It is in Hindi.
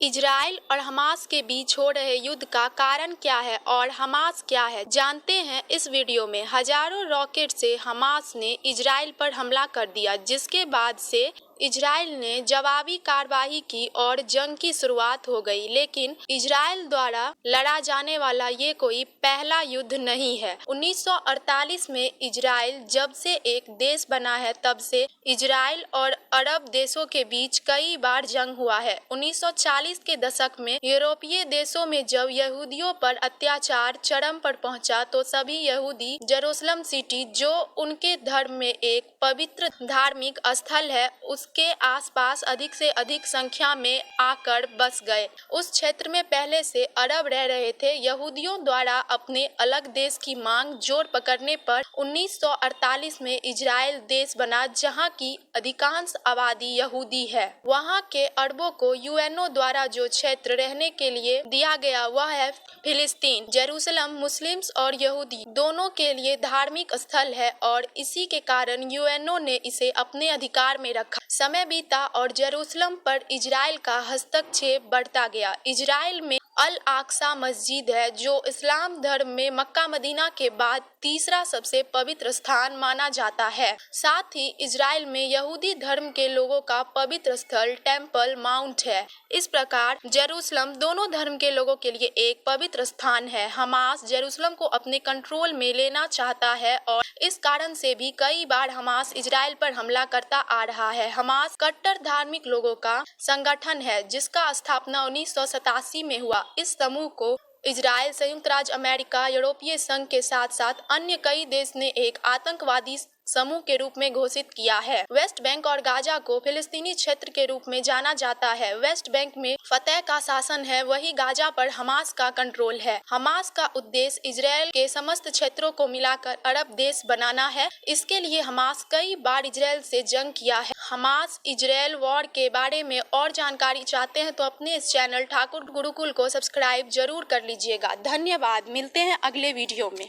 इजराइल और हमास के बीच हो रहे युद्ध का कारण क्या है और हमास क्या है, जानते हैं इस वीडियो में। हजारों रॉकेट से हमास ने इजराइल पर हमला कर दिया, जिसके बाद से इजराइल ने जवाबी कार्रवाई की और जंग की शुरुआत हो गई। लेकिन इजराइल द्वारा लड़ा जाने वाला ये कोई पहला युद्ध नहीं है। 1948 में इजराइल जब से एक देश बना है, तब से इजराइल और अरब देशों के बीच कई बार जंग हुआ है। 1940 के दशक में यूरोपीय देशों में जब यहूदियों पर अत्याचार चरम पर पहुंचा, तो सभी यहूदी जेरूसलम सिटी, जो उनके धर्म में एक पवित्र धार्मिक स्थल है, उसके आसपास अधिक से अधिक संख्या में आकर बस गए। उस क्षेत्र में पहले से अरब रह रहे थे। यहूदियों द्वारा अपने अलग देश की मांग जोर पकड़ने पर 1948 में इजराइल देश बना, जहां की अधिकांश आबादी यहूदी है। वहां के अरबों को यूएनओ द्वारा जो क्षेत्र रहने के लिए दिया गया, वह है फिलिस्तीन। जेरूसलम मुस्लिम्स और यहूदी दोनों के लिए धार्मिक स्थल है और इसी के कारण यूएनओ ने इसे अपने अधिकार में रखा। समय बीता और जेरूसलम पर इजराइल का हस्तक्षेप बढ़ता गया। इजराइल में अल आक्सा मस्जिद है, जो इस्लाम धर्म में मक्का मदीना के बाद तीसरा सबसे पवित्र स्थान माना जाता है। साथ ही इजराइल में यहूदी धर्म के लोगों का पवित्र स्थल टेम्पल माउंट है। इस प्रकार जेरूसलम दोनों धर्म के लोगों के लिए एक पवित्र स्थान है। हमास जेरूसलम को अपने कंट्रोल में लेना चाहता है और इस कारण से भी कई बार हमास इजराइल पर हमला करता आ रहा है। हमास कट्टर धार्मिक लोगों का संगठन है, जिसका स्थापना 1987 में हुआ। इस समूह को इजराइल, संयुक्त राज्य अमेरिका, यूरोपीय संघ के साथ साथ अन्य कई देश ने एक आतंकवादी समूह के रूप में घोषित किया है। वेस्ट बैंक और गाजा को फिलिस्तीनी क्षेत्र के रूप में जाना जाता है। वेस्ट बैंक में फतह का शासन है, वही गाजा पर हमास का कंट्रोल है। हमास का उद्देश्य इजराइल के समस्त क्षेत्रों को मिलाकर अरब देश बनाना है। इसके लिए हमास कई बार इजराइल से जंग किया है। हमास इजराइल वॉर के बारे में और जानकारी चाहते हैं तो अपने इस चैनल ठाकुर गुरुकुल को सब्सक्राइब जरूर कर लीजिएगा। धन्यवाद। मिलते हैं अगले वीडियो में।